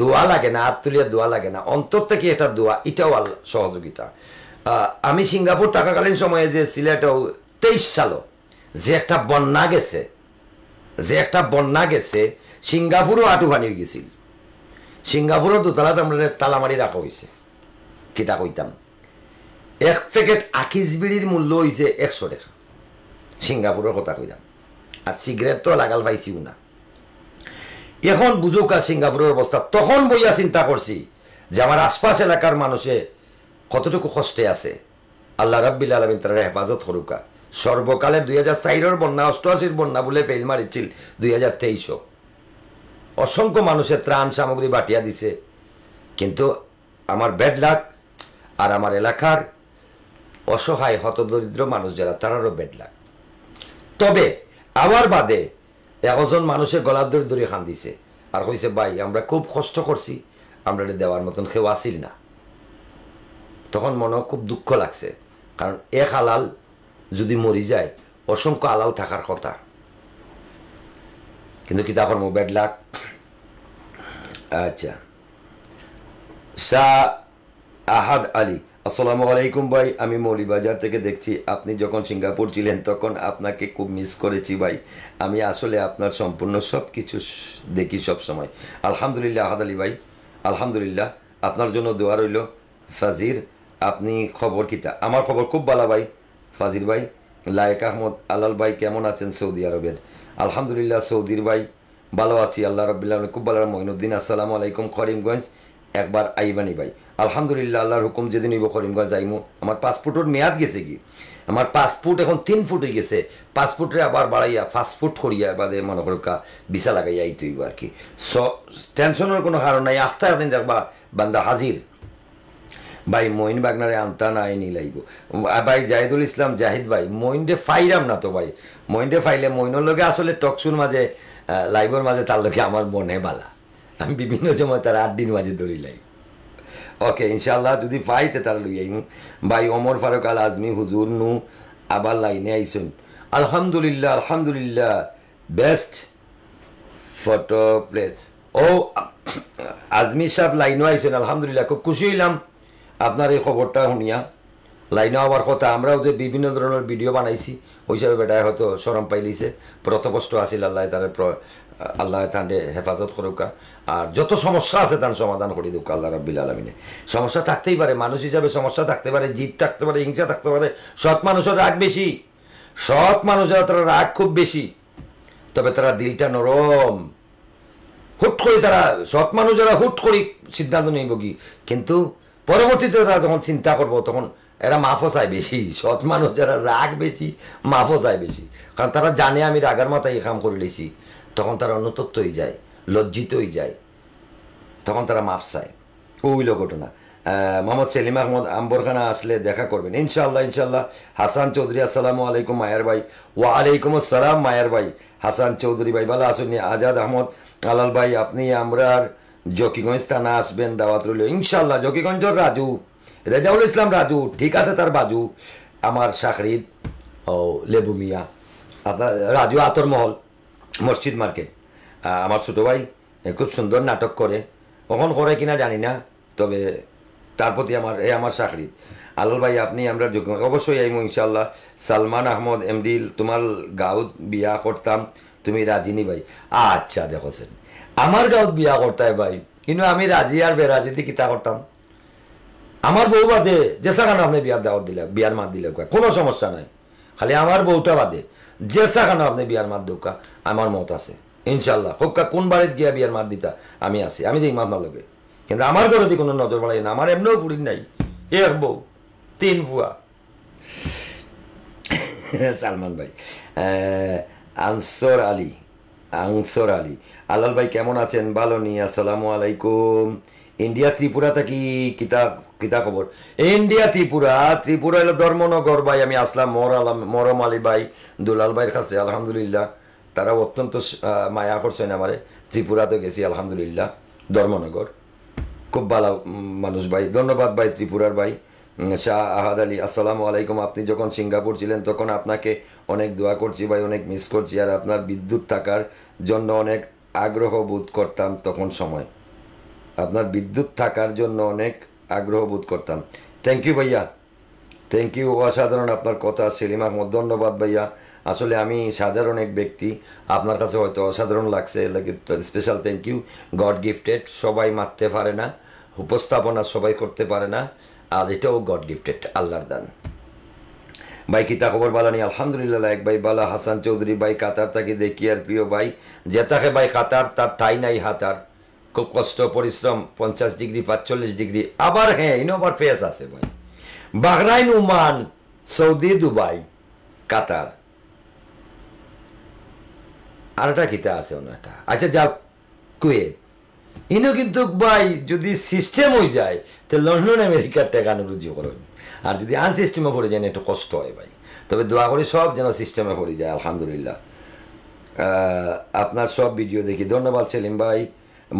দোয়া লাগে না, হাত তুলিয়া দোয়া লাগে না, অন্তর থেকে এটা দোয়া, এটাও সহযোগিতা। আমি সিঙ্গাপুর থাকাকালীন সময়ে যে সিলেটেও 23 সালও যে একটা বন্যা গেছে, সিঙ্গাপুরও আটু পানি হয়ে গেছিল। সিঙ্গাপুরের দোতলাতে আমরা তালামারি রাখা হয়েছে, কিতা কইতাম, এক প্যাকেট আকিস বিড়ির মূল্য হয়েছে 100 টাকা, সিঙ্গাপুরের কথা কইতাম। আর সিগারেট তো লাগাল পাইছিও না। এখন বুঝুক আর সিঙ্গাপুরের অবস্থা। তখন বইয়া চিন্তা করছি যে আমার আশপাশ এলাকার মানুষে কতটুকু কষ্টে আছে, আল্লাহ রাব্বিল আলামিন তারা হেফাজত করুকা। সর্বকালে 2004 বন্যা, 88 বন্যা বলে ফেল মারিছিল 2023। অসংখ্য মানুষের ত্রাণ সামগ্রী বাটিয়া দিছে, কিন্তু আমার ব্যাড লাক আর আমার এলাকার অসহায় হতদরিদ্র মানুষ যারা, তারারও ব্যাড লাক। তবে আমার বাদে একজন মানুষের গলার দড়ি দড়ি খান দিছে আর কইছে ভাই আমরা খুব কষ্ট করছি, আমরা দেওয়ার মতন কেউ আসিল না। তখন মনে খুব দুঃখ লাগছে, কারণ এক আলাল যদি মরি যায়, অসংখ্য আলাল থাকার কথা, কিন্তু কি তখন ব্যাড লাক। আচ্ছা, শাহ আহাদ আলী আসসালামু আলাইকুম ভাই, আমি মৌলিবাজার থেকে দেখছি। আপনি যখন সিঙ্গাপুর ছিলেন তখন আপনাকে খুব মিস করেছি ভাই। আমি আসলে আপনার সম্পূর্ণ সব কিছু দেখি সব সময়। আলহামদুলিল্লাহ আহাদ আলী ভাই, আলহামদুলিল্লাহ, আপনার জন্য দোয়া রইল। ফাজির, আপনি খবর কিতা? আমার খবর খুব ভালো ভাই ফাজির ভাই। লায়েক আহমদ আলাল ভাই কেমন আছেন সৌদি আরবের? আলহামদুলিল্লাহ সৌদির ভাই ভালো আছি, আল্লাহ রাব্বিল আলামিন খুব ভালো। মঈনুদ্দিন আসসালামু আলাইকুম, করিমগঞ্জ একবার আইবানি ভাই। আলহামদুলিল্লাহ, আল্লাহর হুকুম যেদিন হইব করিমগঞ্জ আইমু। আমার পাসপোর্টের মেয়াদ গেছে কি, আমার পাসপোর্ট এখন 3 ফুট হয়ে গেছে, পাসপোর্টে আবার বাড়াইয়া 5 ফুট করিয়া বাদে মনে করো ভিসা লাগাইয়া আইতে হইব আর কি। টেনশনের কোনো কারণ নাই, আস্তে আস্তে দেখবা বান্দা হাজির। ভাই মঈন বাগনারে আনতা না আইনি লাইব ভাই। জাহিদুল ইসলাম জাহিদ ভাই, মঈনডে ফাইরাম না তো ভাই, মঈনডে ফাইলে মঈনের লগে আসলে টকশুর মাঝে লাইভের মাঝে তার লগে আমার মনে বালা, আমি বিভিন্ন সময় তার 8 দিন মাঝে ধরি লাইভ। ওকে ইনশাল্লাহ যদি পাইতে তার লই আইমু ভাই। ওমর ফারুক আল আজমি হুজুর নু আবার লাইনে আইসুন। আলহামদুলিল্লাহ, আলহামদুলিল্লাহ, বেস্ট ফটো প্লেট। ও আজমি সাহেব লাইনও আইসুন, আলহামদুলিল্লাহ, খুব খুশি হইলাম আপনার এই খবরটা শুনিয়া। লাইনে হওয়ার কথা, আমরাও যে বিভিন্ন ধরনের ভিডিও বানাইছি, ওই হিসাবে বেটায় হয়তো সরম পাইলিছে, প্রথকষ্ট আসিল। আল্লাহ তার আল্লাহ তাঁরে হেফাজত করুকা, আর যত সমস্যা আছে তার সমাধান করে দুক আল্লাহ রাব্বিল আলামিনে। সমস্যা থাকতেই পারে, মানুষ হিসাবে সমস্যা থাকতে পারে, জিদ থাকতে পারে, হিংসা থাকতে পারে। সৎ মানুষের রাগ বেশি, সৎ মানুষেরা তারা রাগ খুব বেশি, তবে তারা দিলটা নরম। হুট করে তারা, সৎ মানুষ যারা হুট করে সিদ্ধান্ত নিব কি, কিন্তু পরবর্তীতে তারা যখন চিন্তা করবো তখন এরা মাফও চায় বেশি। সৎ মানুষ যারা রাগ বেশি, মাফও চায় বেশি, কারণ তারা জানে আমি রাগার মাথায় এই কাম করে লেছি। তখন তারা অনুতপ্ত হয়ে যায়, লজ্জিত হয়ে যায়, তখন তারা মাফ চায়। ওইল ঘটনা। মোহাম্মদ সেলিম আহমদ, আম্বরখানা আসলে দেখা করবেন ইনশাল্লাহ, ইনশাল্লাহ। হাসান চৌধুরী আসসালামু আলাইকুম মায়ার ভাই। ওয়ালাইকুম আসসালাম মায়ার ভাই। হাসান চৌধুরী ভাই ভালো আসুন। আজাদ আহমদ আলাল ভাই, আপনি আমরা জকিগঞ্জ থানা আসবেন, দাওয়াত রইল ইনশাল্লাহ। জকিগঞ্জের রাজু, রেজাউল ইসলাম রাজু, ঠিক আছে তার বাজু, আমার শাকরিদ ও লেবু মিয়া, আপনার রাজু আতর মহল, মসজিদ মার্কেট। আমার ছোটো ভাই খুব সুন্দর নাটক করে, কখন করে কিনা জানি না, তবে তার প্রতি আমার চাকরি। আলাল ভাই আপনি আমরা অবশ্যই আইমু ইনশাল্লাহ। সালমান আহমদ এমডি তোমার গাঁৱত বিয়া করতাম, তুমি রাজিনী ভাই? আচ্ছা দেখছেন, আমার গাঁৱত বিয়া করতাই ভাই, কিন্তু আমি রাজি আর বেরাজি দিয়ে কিতা করতাম। আমার বউ বাদে যেসা খানো আপনি বিয়ার দাওয়াত দিলে, বিয়ার মাত দিলে কোনো সমস্যা নাই, খালি আমার বউটা বাদে যেসা খানো আপনি বিয়ার মাত দৌকা আমার মত আছে ইনশাল্লাহ। হোক্কা কোন বাড়িতে গিয়া বিয়ার মাত দিতা আমি আছি, আমি যে ইমাম লগে, কিন্তু আমার ঘরে দিয়ে কোনো নজর বাড়াই না। আমার এমনিও পুরিন নাই, এক বউ 3 ভুয়া। সালমান ভাই, আনসর আলী আলাল ভাই কেমন আছেন? ভালো নি, আসসালামু আলাইকুম। ইন্ডিয়া ত্রিপুরা থাকি কিতা খবর? ইন্ডিয়া ত্রিপুরা হলো ধর্মনগর ভাই। আমি আসলাম মরম আলী ভাই দুলাল ভাইয়ের কাছে, আলহামদুলিল্লাহ তারা অত্যন্ত মায়া করছেন আমারে। ত্রিপুরাতে গেছি আলহামদুলিল্লাহ, ধর্মনগর, খুব ভালো মানুষ ভাই, ধন্যবাদ ভাই ত্রিপুরার ভাই। শাহ আহাদ আলী, আসসালামু আলাইকুম। আপনি যখন সিঙ্গাপুর ছিলেন তখন আপনাকে অনেক দোয়া করছি ভাই, অনেক মিস করছি, আর আপনার বিদ্যুৎ থাকার জন্য অনেক আগ্রহ বোধ করতাম তখন সময়, আপনার বিদ্যুৎ থাকার জন্য অনেক আগ্রহ বোধ করতাম। থ্যাংক ইউ ভাইয়া, থ্যাংক ইউ, অসাধারণ আপনার কথা। সেলিম আহমদ, ধন্যবাদ ভাইয়া। আসলে আমি সাধারণ এক ব্যক্তি, আপনার কাছে হয়তো অসাধারণ লাগছে, special thank you. God gifted, সবাই মারতে পারে না, উপস্থাপনা সবাই করতে পারে না, আর এটাও গড গিফটেড, আল্লাহর দান। ভাই কিতা খবর? বালানি আলহামদুলিল্লাহ। এক ভাই বালা, হাসান চৌধুরী ভাই কাতার তাকে দেখি আর প্রিয় ভাই, যে তাকে ভাই কাতার তার ঠাই নাই হাতার, খুব কষ্ট পরিশ্রম, 50 ডিগ্রি 45 ডিগ্রি। আবার হ্যাঁ ইনোভার ফেস আছে ভাই, বাহরাইন, ওমান, সৌদি, দুবাই, কাতার, আর একটা কিতা আছে ওনাটা, আচ্ছা যাও কুয়েত। ইনো কিন্তু ভাই যদি সিস্টেম হয়ে যায় তো লন্ডন আমেরিকার টাকা রুজু করেন, আর যদি আনসিস্টেমে পড়ে যায় একটু কষ্ট হয় ভাই। তবে দোয়া করি সব যেন সিস্টেমে পড়ে যায়, আলহামদুলিল্লাহ। আপনার সব ভিডিও দেখি, ধন্যবাদ সেলিম ভাই।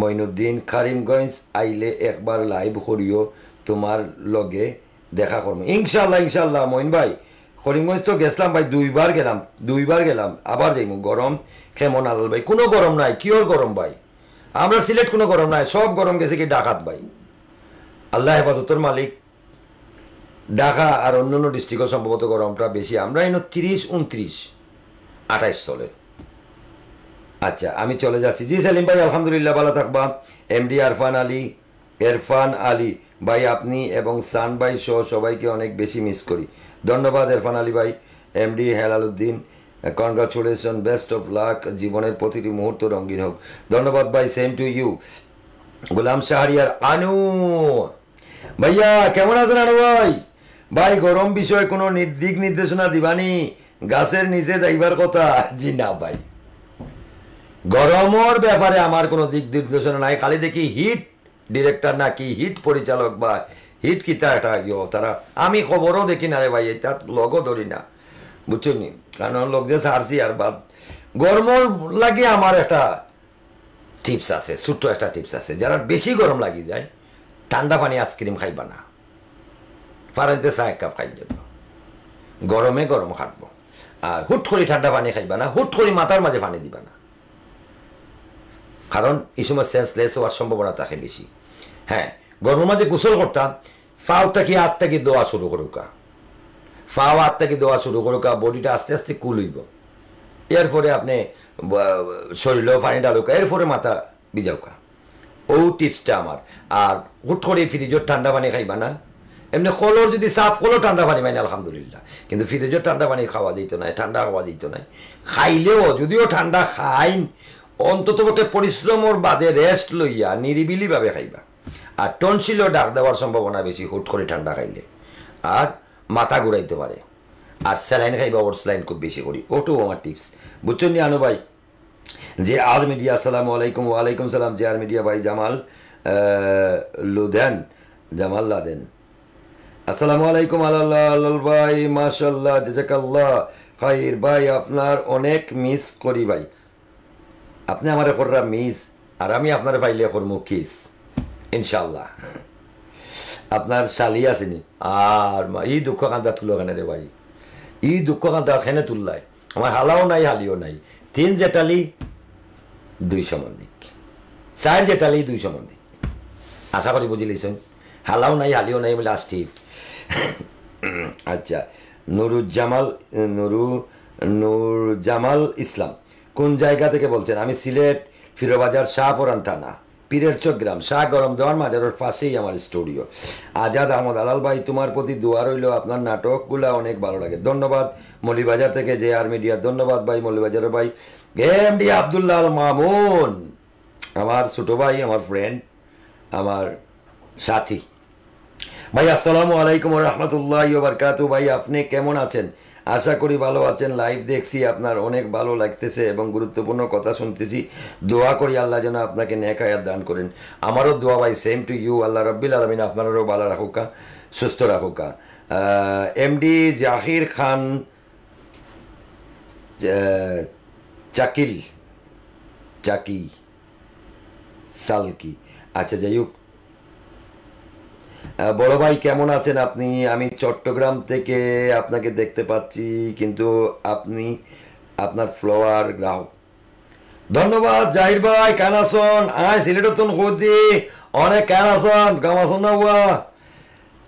মঈনুদ্দিন, কারিমগঞ্জ আইলে একবার লাইভ করিও, তোমার লগে দেখা করবো ইনশাল্লাহ। ইনশাল্লাহ মঈন ভাই, করিমগঞ্জ তো গেছিলাম ভাই, 2বার গেলাম, আবার যাইমু। গরম কেমন আলাল ভাই? কোনো গরম নাই, কিওর গরম ভাই, আমরা সিলেট কোনো গরম নাই, সব গরম গেছে কি ডাকাত ভাই, আল্লাহ হেফাজতর মালিক। ঢাকা আর অন্যান্য ডিস্ট্রিক্টও সম্ভবত গরমটা বেশি, আমরা এনে 30, 29, 28 চলে। আচ্ছা আমি চলে যাচ্ছি। জি সেলিম ভাই আলহামদুলিল্লাহ, ভালো থাকবা। এমডি এরফান আলী ভাই, আপনি এবং সান ভাই সহ সবাইকে অনেক বেশি মিস করি। ধন্যবাদ এরফান আলী ভাই। MD Helaluddin, congratulation, best of luck, জীবনের প্রতিটি মুহূর্ত রঙিন হোক। ধন্যবাদ ভাই, সেম টু ইউ। গোলাম শাহরিয়ার, আনু ভাইয়া কেমন আছেন? আনু ভাই, ভাই গরম বিষয়ে কোনো দিক নির্দেশনা দিবানি? গাছের নিচে যাইবার কথা? জি না ভাই, গরমের ব্যাপারে আমার কোনো দিক নির্দেশনা নাই, খালি দেখি হিট ডিরেক্টর নাকি হিট পরিচালক বা হিট কিতা একটা তারা, আমি খবরও দেখি না রে ভাই, তার লগও ধরি না, বুঝছেন নি? কারণ লোক যে সারছি আর বাদ। গরমের লাগে আমার একটা টিপস আছে, ছোট্ট একটা টিপস আছে, যারা বেশি গরম লাগি যায় ঠান্ডা পানি আইসক্রিম খাইবা না, ফারাইতে চা 1 কাপ খাই যাব, গরমে গরম খাটবো। আর হুট করে ঠান্ডা পানি খাইবা না, হুট করে মাথার মাঝে পানি দিবা না, কারণ এই সময় সেন্সলেস হওয়ার সম্ভাবনা থাকে বেশি। হ্যাঁ, গরমের মাঝে গোসল করতাম, ফাও থাকি হাত থেকে দোয়া শুরু করুকা, ফাও হাত থেকে দোয়া শুরু করুকা, বডিটা আস্তে আস্তে কুল হইব, এরপরে আপনি শরীরেও পানি ডালুকা, এরপরে মাথা ভিজাউকা। ও টিপসটা আমার। আর হুট করে ফ্রিজের ঠান্ডা পানি খাইবা না, এমনি কলর যদি সাফ কলো ঠান্ডা পানি পাই না আলহামদুলিল্লাহ, কিন্তু ফ্রিজের ঠান্ডা পানি খাওয়া দিত নাই, ঠান্ডা খাওয়া দিত নাই। খাইলেও যদিও ঠান্ডা খাইন, অন্তত পক্ষে পরিশ্রমর বাদে রেস্ট লইয়া নিরিবিলি ভাবে খাইবা। আর টনসিলও ডাক দেওয়ার সম্ভাবনা বেশি হুট করে ঠান্ডা খাইলে, আর মাথা ঘুরাইতে পারে। আর স্যালাইন খাইবা, ওর স্যালাইন খুব বেশি করি, ওটাও আমার টিপস, বুঝছেন নি আনু ভাই? যে আর মিডিয়া, আসসালামু আলাইকুম। ওয়ালাইকুম সালাম। যে আর মিডিয়া ভাই, জামাল লাদেন, আসসালামু আলাইকুম। আল্লাহ ভাই, মাশাল্লাহ, জাযাকাল্লাহ খাইর ভাই, আপনার অনেক মিস করি ভাই। আপনি আমার কররা মিস, আর আমি আপনার পাইলে করবো কিস ইনশাল্লাহ। আপনার শালি আসেনি, আর ই দুঃখ কান্দা তুলো কেন রে ভাই, ই দুঃখ কান্দা খেনে তুললাই, আমার হালাও নাই হালিও নাই, 3 জেটালি 2 সম্বন্ধিক, 4 জেটালি 2 সম্বন্ধিক। আশা করি বুঝিলিছেন, হালাও নাই হালিও নাই বলে আসছি। আচ্ছা, নুরুজ্জামাল ইসলাম কোন জায়গা থেকে বলছেন? আমি সিলেট ফিরোবাজার শাহপুরান থানা পীরের চোখগ্রাম শাহ গরম দেওয়ার মাজারের পাশেই আমার স্টুডিও। আজাদ আহমদ আলাল ভাই, তোমার প্রতি দোয়া রইল, আপনার নাটকগুলো অনেক ভালো লাগে। ধন্যবাদ মৌলিবাজার থেকে যে আর মিডিয়া, ধন্যবাদ ভাই মৌলিবাজারের ভাই। এমডি আব্দুল্লাহ আল মামুন আমার ছোট ভাই, আমার ফ্রেন্ড, আমার সাথী ভাই। আসসালামু আলাইকুম রহমতুল্লাহ বারকাতু। ভাই আপনি কেমন আছেন? আশা করি ভালো আছেন। লাইভ দেখছি, আপনার অনেক ভালো লাগতেছে এবং গুরুত্বপূর্ণ কথা শুনতেছি। দোয়া করি আল্লাহ যেন আপনাকে নেক হায়াত দান করেন। আমারও দোয়া ভাই, সেম টু ইউ। আল্লাহ রব্বিল আলামিন আপনারও ভালো রাখুকা, সুস্থ রাখুকা। এমডি জাহির খান চাকি সালকি, আচ্ছা যাই হোক। বড় ভাই কেমন আছেন আপনি? আমি চট্টগ্রাম থেকে আপনাকে দেখতে পাচ্ছি, কিন্তু আপনি আপনার ফ্লোয়ার গ্রাহক। ধন্যবাদ জাহির ভাই। কানাসন আয় সিলেটন খুদি অনেক কানাসন গামাসন না হুয়া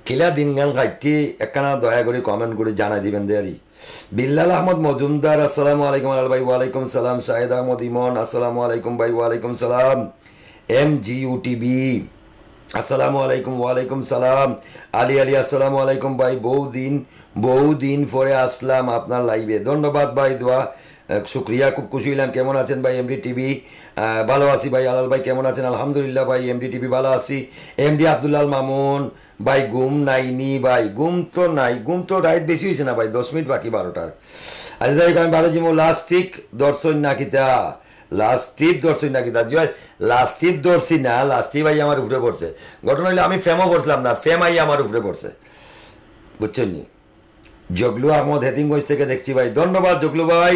কিলা দিন গান খাইটি একখানা দয়া করে কমেন্ট করে জানাই দিবেন দেয়ারি। বিল্লাল আহমদ মজুমদার আসসালামু আলাইকুম আল ভাই। ওয়ালাইকুম সালাম। শাহেদ আহমদ ইমন আসসালামু আলাইকুম ভাই। ওয়ালাইকুম সালাম। MGUTB আসসালামু আলাইকুম। ওয়ালাইকুম সালাম। আলী আসসালামু আলাইকুম ভাই। বহুদিন পরে আসলাম আপনার লাইভে। ধন্যবাদ ভাই, দোয়া শুক্রিয়া, খুব খুশি হইলাম। কেমন আছেন ভাই? MDTV ভালো আছি ভাই। আলাল ভাই কেমন আছেন? আলহামদুলিল্লাহ ভাই। MDTV ভালো আছি। MD আব্দুল্লাহ মামুন ভাই, ঘুম নাইনি ভাই? ঘুম তো রাত বেশি হয়েছে না ভাই, 10 মিনিট বাকি 12টার। আচ্ছা আমি ভালো জিমো লাস্টিক দর্শন না কিতা লাস্টিপ ধরছি নাকি তার জয় লাস্টিপ ধরছি না, লাস্টিপ আই আমার উপরে পড়ছে। ঘটনা হইলে আমি ফেমও করছিলাম না, ফেম আই আমার উপরে পড়ছে, বুঝছেন নি? জগলু আহমদ হেতিমগঞ্জ থেকে দেখছি ভাই। ধন্যবাদ জগলু ভাই।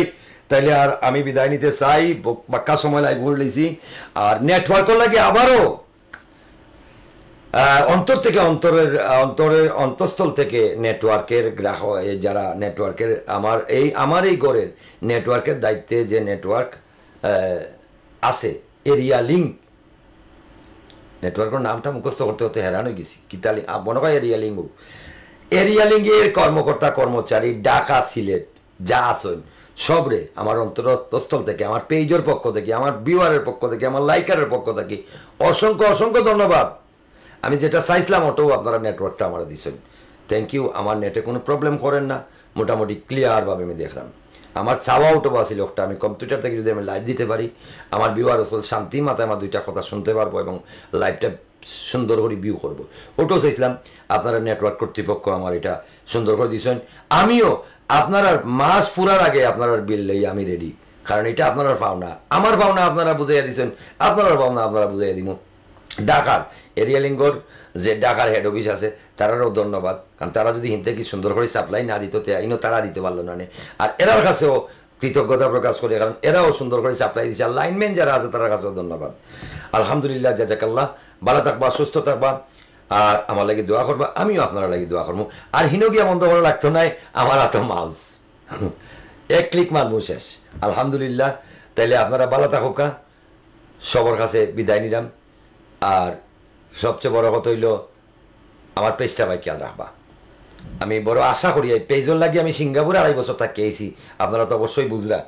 তাইলে আর আমি বিদায় নিতে চাই, বাক্কা সময় লাইভ করে লিছি। আর নেটওয়ার্কের লাগে আবারও অন্তঃস্থল থেকে নেটওয়ার্কের গ্রাহক যারা নেটওয়ার্কের আমার এই ঘরের নেটওয়ার্কের দায়িত্বে যে নেটওয়ার্ক আছে, এরিয়া লিঙ্ক নেটওয়ার্কের নামটা মুখস্থ করতে হতে হেরান হয়ে গেছি। কিতালি মনে হয় এরিয়া লিঙ্কের কর্মকর্তা কর্মচারী ঢাকা সিলেট যা আসেন সবরে আমার অন্তরস্থল থেকে, আমার পেজের পক্ষ থেকে, আমার ভিউয়ারের পক্ষ থেকে, আমার লাইকারের পক্ষ থেকে অসংখ্য ধন্যবাদ। আমি যেটা চাইছিলাম ওটাও আপনারা নেটওয়ার্কটা আমার দিচ্ছেন, থ্যাংক ইউ। আমার নেটে কোনো প্রবলেম করেন না, মোটামুটি ক্লিয়ারভাবে আমি দেখলাম। আমার চাওয়া ওটো আছিল একটা, আমি কম্পিউটার থেকে যদি আমি লাইভ দিতে পারি, আমার ভিউয়ার আসল শান্তি মাথায় আমার দুইটা কথা শুনতে পারবো এবং লাইভটা সুন্দর করে ভিউ করবো, ওটাও চাইছিলাম। আপনারা নেটওয়ার্ক কর্তৃপক্ষ আমার এটা সুন্দর করে দিয়েছেন। আমিও আপনারা মাস পুরার আগে আপনারা বিল লই আমি রেডি, কারণ এটা আপনারা পাওনা, আমার পাওনা আপনারা বুঝাইয়া দিচ্ছেন, আপনারা পাওনা আপনারা বুঝাইয়া দিব। ঢাকার এরিয়া লিঙ্কর যে ঢাকার হেড অফিস আছে তারারও ধন্যবাদ, কারণ তারা যদি হিনতে কি সুন্দর করে সাপ্লাই না দিত তারা দিতে পারলো না। আর এরার কাছেও কৃতজ্ঞতা প্রকাশ করে, কারণ এরাও সুন্দর করে সাপ্লাই দিচ্ছে। আর লাইনম্যান যারা আছে তার কাছেও ধন্যবাদ। আলহামদুলিল্লাহ, জাজাকাল্লাহ। ভালো থাকবা, সুস্থ থাকবা, আর আমার লাগে দোয়া করবা, আমিও আপনারা লাগে দোয়া করবো। আর হিনগিয়া বন্ধ করা লাগতো নাই, আমার হাতে মাউস এক ক্লিক মারবো শেষ। আলহামদুলিল্লাহ। তাইলে আপনারা ভালো থাকুকা, সবার কাছে বিদায় নিলাম। আর সবচেয়ে বড় কথা হইল আমার পেজটা ভাই খেয়াল রাখবা। আমি বড় আশা করি এই পেজের লাগে আমি সিঙ্গাপুরে 2.5 বছর থাকি, আপনারা তো অবশ্যই বুঝলা।